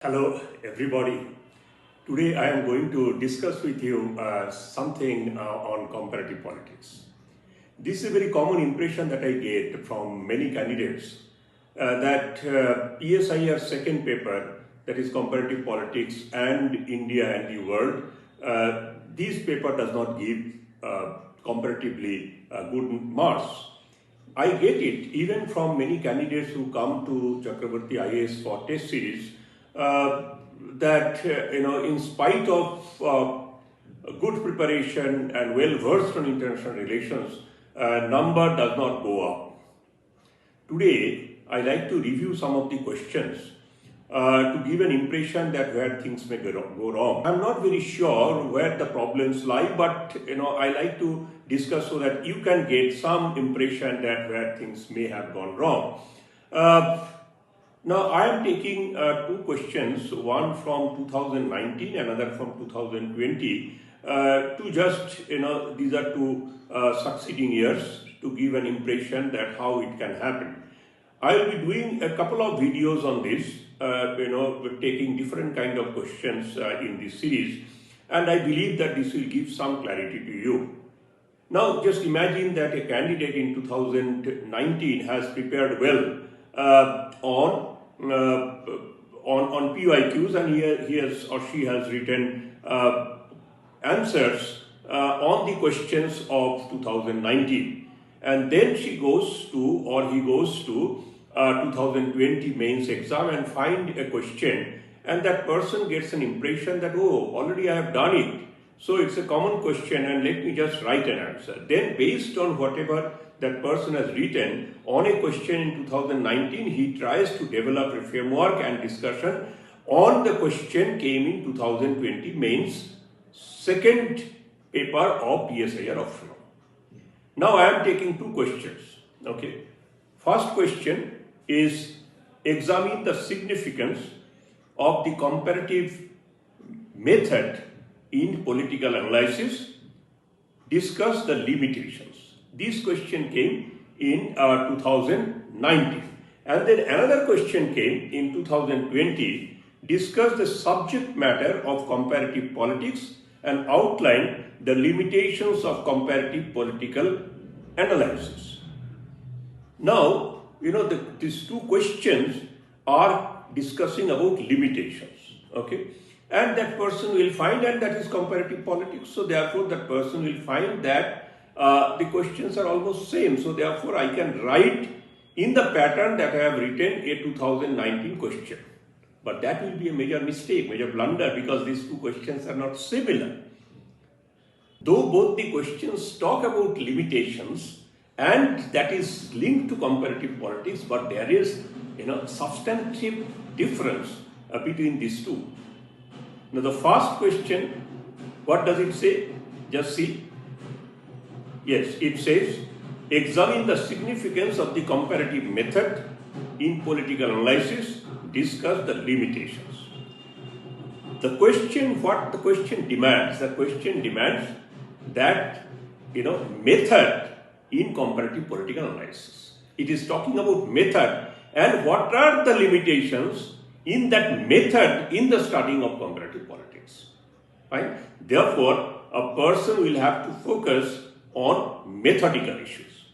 Hello everybody. Today I am going to discuss with you something on comparative politics. This is a very common impression that I get from many candidates that PSIR second paper, that is comparative politics and India and the world, this paper does not give comparatively good marks. I get it even from many candidates who come to Chakrabarti IAS for test series that in spite of good preparation and well versed on international relations, number does not go up. Today, I like to review some of the questions to give an impression that where things may go wrong. I'm not very sure where the problems lie, but I like to discuss so that you can get some impression that where things may have gone wrong. Now I am taking two questions, one from 2019, another from 2020, to just, these are two succeeding years to give an impression that how it can happen. I will be doing a couple of videos on this, taking different kind of questions in this series, and I believe that this will give some clarity to you. Now just imagine that a candidate in 2019 has prepared well on PYQs, and he has or she has written answers on the questions of 2019, and then she goes to or he goes to 2020 mains exam and find a question, and that person gets an impression that, oh, already I have done it, so it's a common question and let me just write an answer. Then based on whatever that person has written on a question in 2019, he tries to develop a framework and discussion on the question came in 2020 mains second paper of PSIR optional. Now I am taking two questions. Okay, first question is examine the significance of the comparative method in political analysis, discuss the limitations. This question came in 2019, and then another question came in 2020, discuss the subject matter of comparative politics and outline the limitations of comparative political analysis. Now, these two questions are discussing about limitations, okay? And that person will find, and that is comparative politics, so therefore that person will find that the questions are almost same, so therefore I can write in the pattern that I have written a 2019 question. But that will be a major mistake, major blunder, because these two questions are not similar. Though both the questions talk about limitations and that is linked to comparative politics, but there is substantive difference between these two. Now the first question, what does it say? Just see. Yes, it says, examine the significance of the comparative method in political analysis, discuss the limitations. The question, what the question demands? The question demands that, method in comparative political analysis. It is talking about method and what are the limitations in that method in the studying of comparative politics. Right? Therefore, a person will have to focus on methodical issues.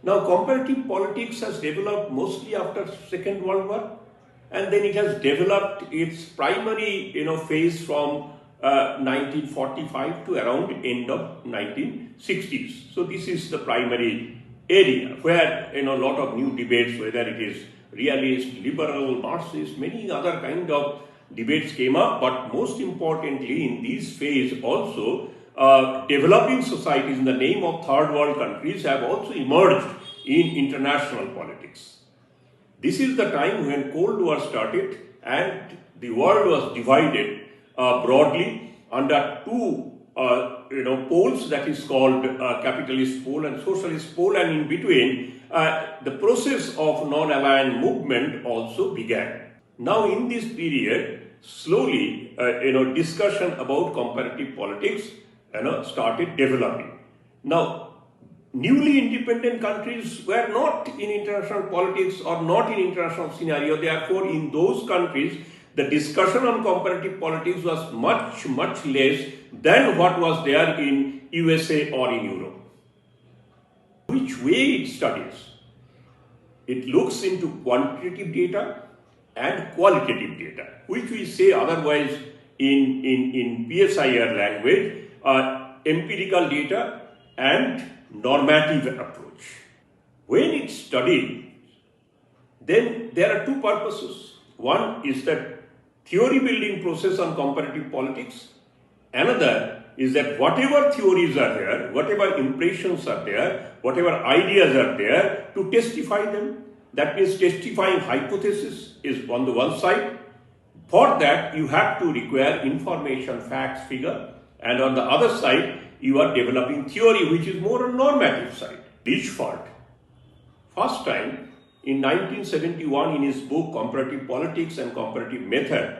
Now, comparative politics has developed mostly after Second World War, and then it has developed its primary phase from 1945 to around end of 1960s. So this is the primary area where a lot of new debates, whether it is realist, liberal, Marxist, many other kind of debates came up, but most importantly in this phase also developing societies in the name of third world countries have also emerged in international politics. This is the time when Cold War started and the world was divided broadly under two poles, that is called capitalist pole and socialist pole, and in between the process of non-aligned movement also began. Now in this period, slowly discussion about comparative politics started developing. Now newly independent countries were not in international politics or not in international scenario. Therefore, in those countries, the discussion on comparative politics was much, much less than what was there in USA or in Europe. Which way it studies? It looks into quantitative data and qualitative data, which we say otherwise in PSIR language, empirical data and normative approach. When it's studied, then there are two purposes. One is that theory building process on comparative politics. Another is that whatever theories are there, whatever impressions are there, whatever ideas are there, to testify them. That means testifying hypothesis is on the one side. For that, you have to require information, facts, figure, and on the other side, you are developing theory, which is more a normative side. Lichford, first time in 1971 in his book Comparative Politics and Comparative Method,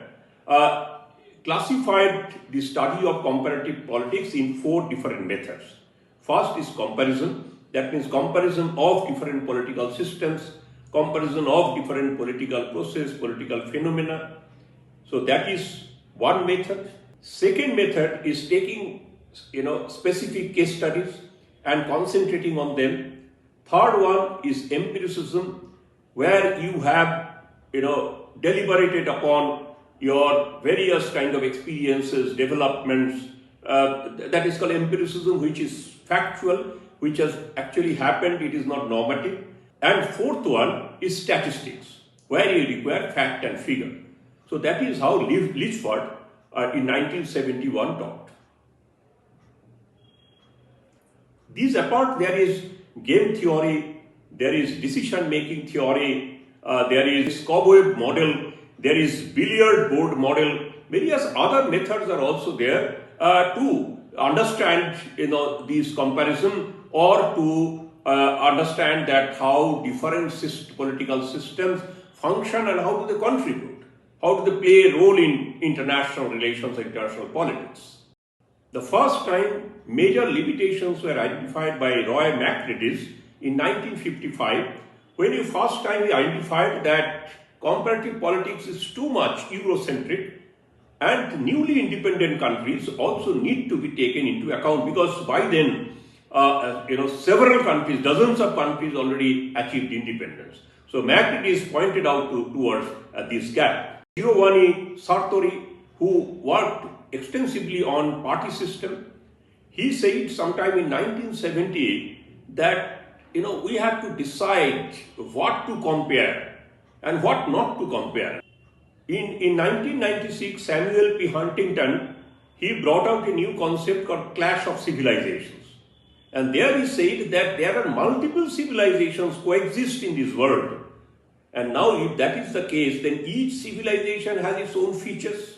classified the study of comparative politics in 4 different methods. First is comparison, that means comparison of different political systems, comparison of different political process, political phenomena. So that is one method. Second method is taking specific case studies and concentrating on them. Third one is empiricism, where you have deliberated upon your various kind of experiences, developments. That is called empiricism, which is factual, which has actually happened, it is not normative. And fourth one is statistics, where you require fact and figure. So that is how Lichford in 1971 taught. These apart, there is game theory, there is decision-making theory, there is cobweb model, there is billiard board model. Various other methods are also there to understand these comparison, or to understand that how different political systems function and how do they contribute, how do they play a role in international relations and international politics. The first time major limitations were identified by Roy McCready in 1955, when he first time he identified that comparative politics is too much Eurocentric, and newly independent countries also need to be taken into account, because by then several countries, dozens of countries already achieved independence. So McCready pointed out towards this gap. Giovanni Sartori, who worked extensively on party system, he said sometime in 1970 that we have to decide what to compare and what not to compare. In 1996, Samuel P. Huntington, he brought out a new concept called clash of civilizations. And there he said that there are multiple civilizations coexist in this world. And now if that is the case, then each civilization has its own features,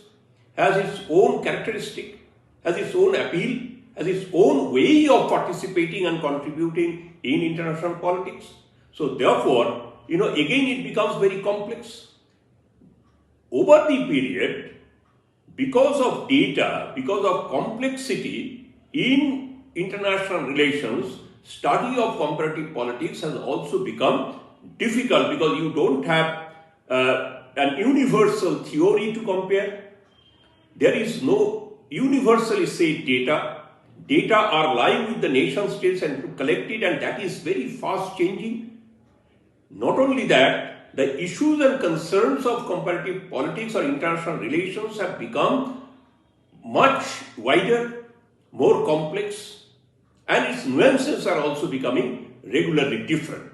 has its own characteristic, has its own appeal, has its own way of participating and contributing in international politics. So therefore, again it becomes very complex. Over the period, because of data, because of complexity in international relations, study of comparative politics has also become difficult, because you don't have an universal theory to compare. There is no universally said data. Data are lying with the nation states and to collect it, and that is very fast changing. Not only that, the issues and concerns of comparative politics or international relations have become much wider, more complex, and its nuances are also becoming regularly different.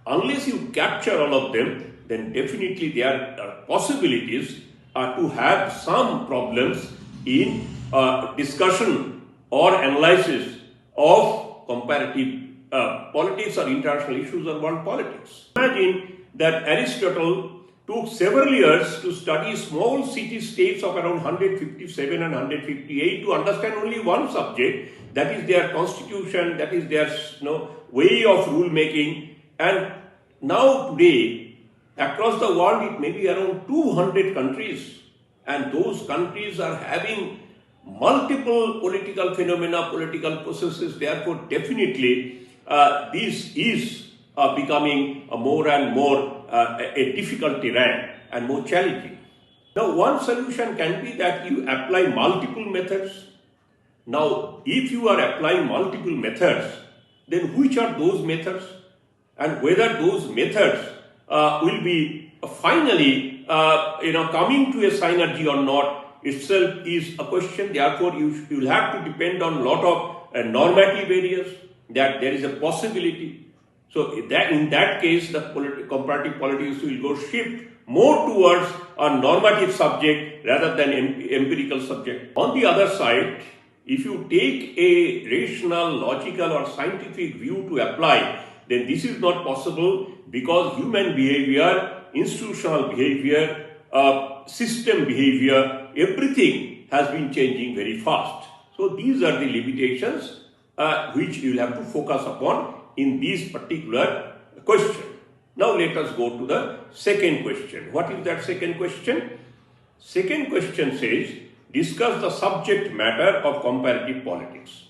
Unless you capture all of them, then definitely there are possibilities to have some problems in discussion or analysis of comparative politics or international issues or world politics. Imagine that Aristotle took several years to study small city-states of around 157 and 158 to understand only one subject, that is their constitution, that is their way of rule making. And now today, across the world, it may be around 200 countries, and those countries are having multiple political phenomena, political processes. Therefore, definitely this is becoming a more and more a difficult terrain and more challenging. Now, one solution can be that you apply multiple methods. Now, if you are applying multiple methods, then which are those methods? And whether those methods will be finally coming to a synergy or not itself is a question. Therefore, you will have to depend on a lot of normative areas that there is a possibility. So that in that case, the comparative politics will go shift more towards a normative subject rather than empirical subject. On the other side, if you take a rational, logical or scientific view to apply, then this is not possible because human behavior, institutional behavior, system behavior, everything has been changing very fast. So these are the limitations which you will have to focus upon in this particular question. Now let us go to the second question. What is that second question? Second question says, discuss the subject matter of comparative politics.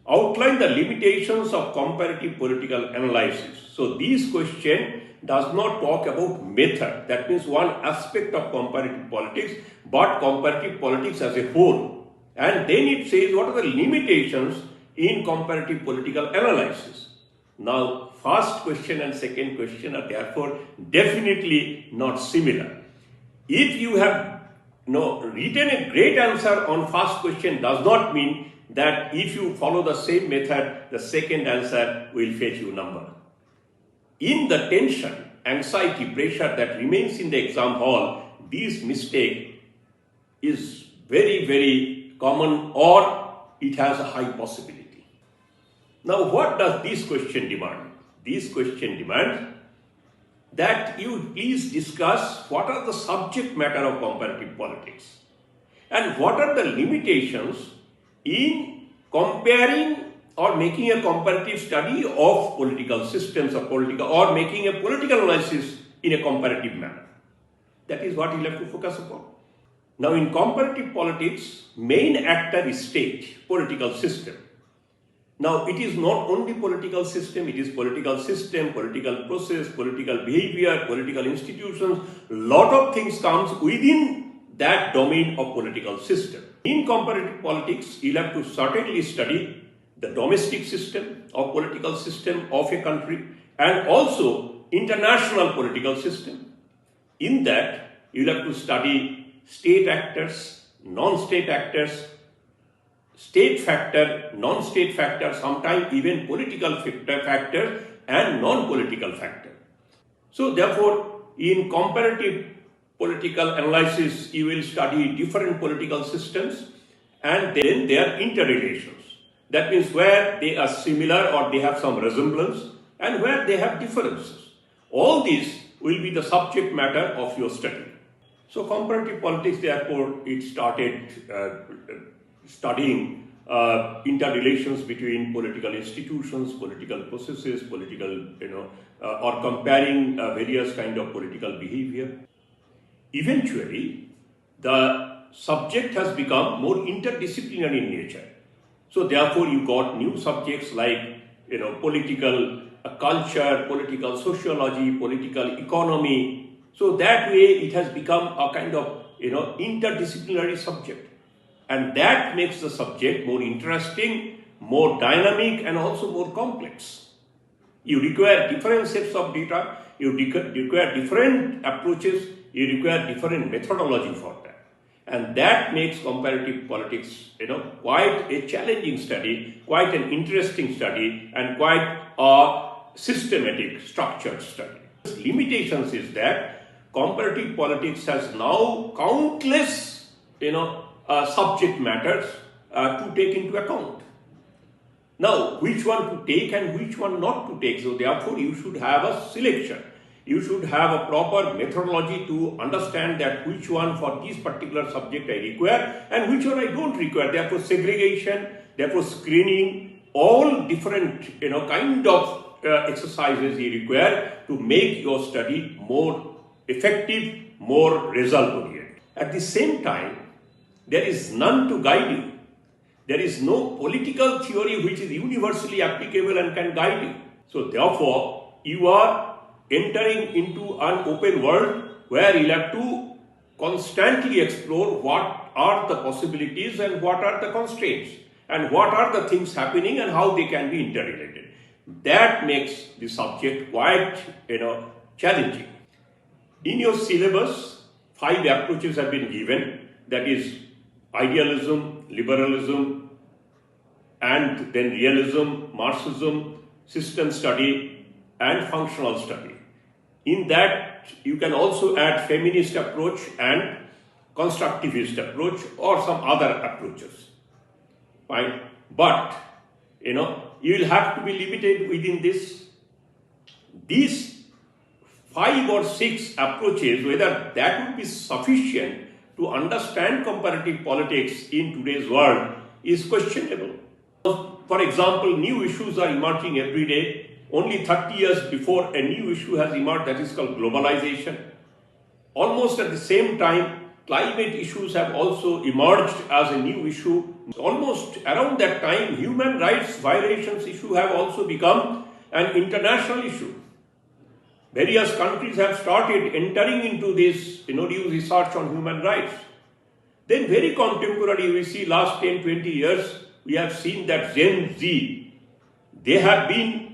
Outline the limitations of comparative political analysis. So this question does not talk about method, that means one aspect of comparative politics, but comparative politics as a whole. And then it says what are the limitations in comparative political analysis. Now, first question and second question are therefore definitely not similar. If you have written a great answer on first question does not mean that if you follow the same method, the second answer will fetch you number. In the tension, anxiety, pressure that remains in the exam hall, this mistake is very, very common or it has a high possibility. Now, what does this question demand? This question demands that you please discuss what are the subject matter of comparative politics and what are the limitations in comparing or making a comparative study of political systems or making a political analysis in a comparative manner. That is what you have to focus upon. Now, in comparative politics, main actor is state, political system. Now, it is not only political system, it is political system, political process, political behavior, political institutions. Lot of things comes within that domain of political system. In comparative politics, you'll have to certainly study the domestic system or political system of a country and also international political system. In that, you'll have to study state actors, non-state actors, state factor, non-state factor, sometimes even political factor and non-political factor. So therefore, in comparative political analysis, you will study different political systems and then their interrelations. That means where they are similar or they have some resemblance and where they have differences. All these will be the subject matter of your study. So comparative politics, therefore, it started studying interrelations between political institutions, political processes, political, or comparing various kind of political behavior. Eventually, the subject has become more interdisciplinary in nature. So therefore, you got new subjects like, political culture, political sociology, political economy. So that way, it has become a kind of, interdisciplinary subject. And that makes the subject more interesting, more dynamic, and also more complex. You require different sets of data, you require different approaches, you require different methodology for that. And that makes comparative politics, quite a challenging study, quite an interesting study, and quite a systematic, structured study. Limitations is that comparative politics has now countless, subject matters to take into account. Now, which one to take and which one not to take? So therefore, you should have a selection. You should have a proper methodology to understand that which one for this particular subject I require and which one I don't require. Therefore, segregation, therefore screening, all different kind of exercises you require to make your study more effective, more result-oriented. At the same time, there is none to guide you. There is no political theory which is universally applicable and can guide you. So therefore, you are entering into an open world where you have to constantly explore what are the possibilities and what are the constraints and what are the things happening and how they can be interrelated. That makes the subject quite challenging. In your syllabus, 5 approaches have been given, that is idealism, liberalism, and then realism, Marxism, system study, and functional study. In that, you can also add feminist approach and constructivist approach or some other approaches. Fine. But, you will have to be limited within this. These 5 or 6 approaches, whether that would be sufficient to understand comparative politics in today's world is questionable. For example, new issues are emerging every day. Only 30 years before, a new issue has emerged that is called globalization. Almost at the same time, climate issues have also emerged as a new issue. Almost around that time, human rights violations issue have also become an international issue. Various countries have started entering into this new research on human rights. Then very contemporary, we see last 10-20 years, we have seen that Gen Z, they have been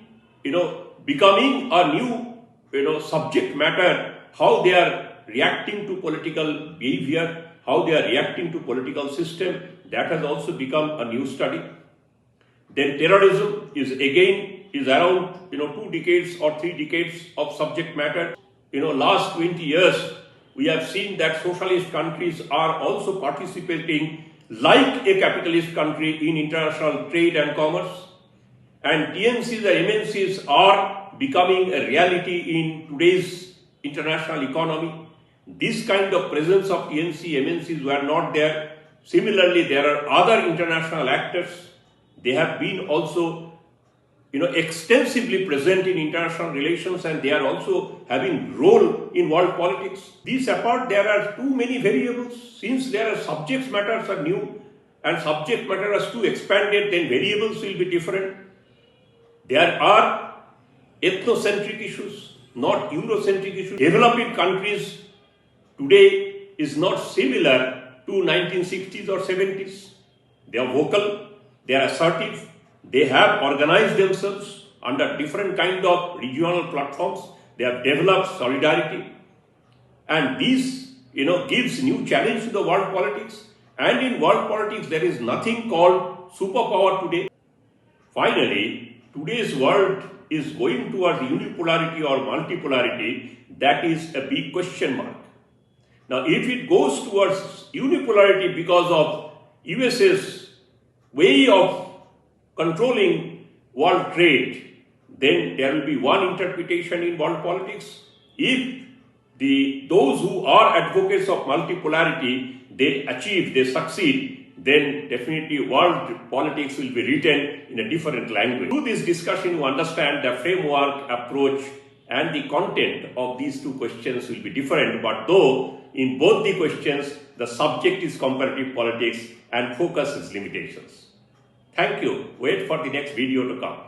becoming a new subject matter, how they are reacting to political behavior, how they are reacting to political system. That has also become a new study. Then terrorism is around 2 decades or 3 decades of subject matter. Last 20 years, we have seen that socialist countries are also participating like a capitalist country in international trade and commerce. And TNCs and MNCs are becoming a reality in today's international economy. This kind of presence of TNC, MNCs were not there. Similarly, there are other international actors. They have been also extensively present in international relations, and they are also having role in world politics. These apart, there are too many variables. Since there are subject matters are new and subject matter is too expanded, then variables will be different. There are ethnocentric issues, not Eurocentric issues. Developing countries today is not similar to 1960s or 70s. They are vocal, they are assertive, they have organized themselves under different kind of regional platforms. They have developed solidarity. And this, gives new challenge to the world politics. And in world politics, there is nothing called superpower today. Finally, today's world is going towards unipolarity or multipolarity. That is a big question mark. Now, if it goes towards unipolarity because of US's way of controlling world trade, then there will be one interpretation in world politics. If those who are advocates of multipolarity, they succeed, then definitely world politics will be written in a different language. Through this discussion, you understand the framework, approach, and the content of these 2 questions will be different, but though in both the questions, the subject is comparative politics and focus is limitations. Thank you. Wait for the next video to come.